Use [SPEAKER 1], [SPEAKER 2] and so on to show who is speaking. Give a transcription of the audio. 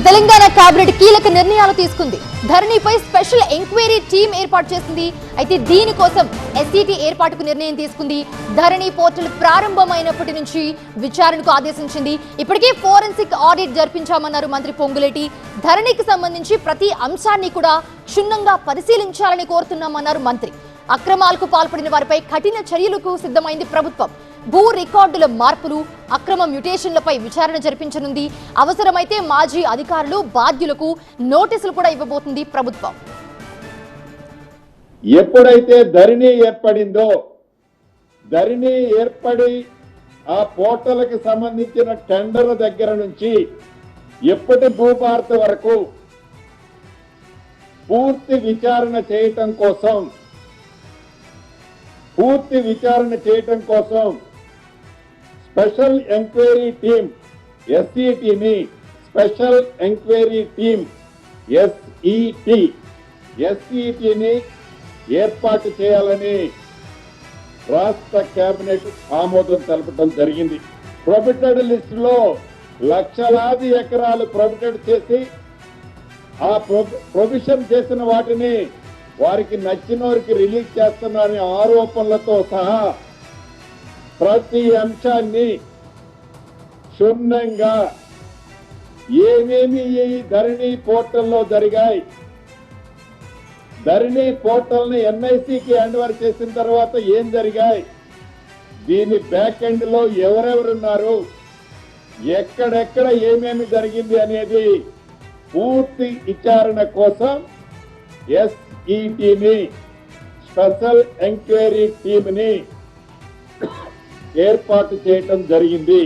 [SPEAKER 1] Telangana cabinet కీలక నిర్ణయాలు తీసుకుంది. ధరణిపై స్పెషల్ ఎంక్వైరీ టీం ఏర్పాటు చేసింది. అయితే దీనికోసం ఎస్సీటీ ఏర్పాటుకు నిర్ణయం తీసుకుంది. ధరణి పోర్టల్ ప్రారంభమైనప్పటి నుంచి విచారణకు ఆదేశించింది. ఇప్పటికే ఫోరెన్సిక్ ఆడిట్ జరిపించామన్నారు మంత్రి పొంగులేటి. ధరణికి సంబంధించి ప్రతి అంశాన్ని కూడా క్షుణ్ణంగా పరిశీలించాలని కోరుతున్నామన్నారు మంత్రి. అక్రమాలకు పాల్పడిన వారిపై కఠిన చర్యలకు సిద్ధమైంది ప్రభుత్వం. భూ రికార్డుల మార్పులు, అక్రమ మ్యుటేషన్లపై విచారణ జరిపించనుంది. అవసరమైతే మాజీ అధికారులు, బాధ్యులకు నోటీసులు కూడా ఇవ్వబోతుంది ప్రభుత్వం.
[SPEAKER 2] ఎప్పుడైతే ధరణి ఏర్పడిందో, ధరణి ఏర్పడి ఆ పోర్టల్కి సంబంధించిన టెండర్ దగ్గర నుంచి ఎప్పటి భూభారత వరకు పూర్తి విచారణ చేయటం కోసం స్పెషల్ ఎంక్వైరీ టీం ఎస్ఈటీని స్పెషల్ ఎంక్వైరీ టీం ఎస్ఈటీని ఏర్పాటు చేయాలని రాష్ట్ర కేబినెట్ ఆమోదం తెలపడం జరిగింది. ప్రొబిటెడ్ లిస్టులో లక్షలాది ఎకరాలు ప్రొబిటెడ్ చేసి ఆ ప్రొవిషన్ చేసిన వాటిని వారికి నచ్చిన వారికి రిలీజ్ చేస్తున్నారనే ఆరోపణలతో సహా ప్రతి అంశాన్ని క్షుణ్ణంగా ఏమేమి ఈ ధరణి పోర్టల్లో జరిగాయి, ధరణి పోర్టల్ ని ఎన్ఐసికి హ్యాండ్ ఓవర్ చేసిన తర్వాత ఏం జరిగాయి, దీని బ్యాక్ ఎండ్ లో ఎవరెవరున్నారు, ఎక్కడెక్కడ ఏమేమి జరిగింది అనేది పూర్తి విచారణ కోసం ఎస్ఈటీని స్పెషల్ ఎంక్వైరీ టీంని ఏర్పాటు చేయటం జరిగింది.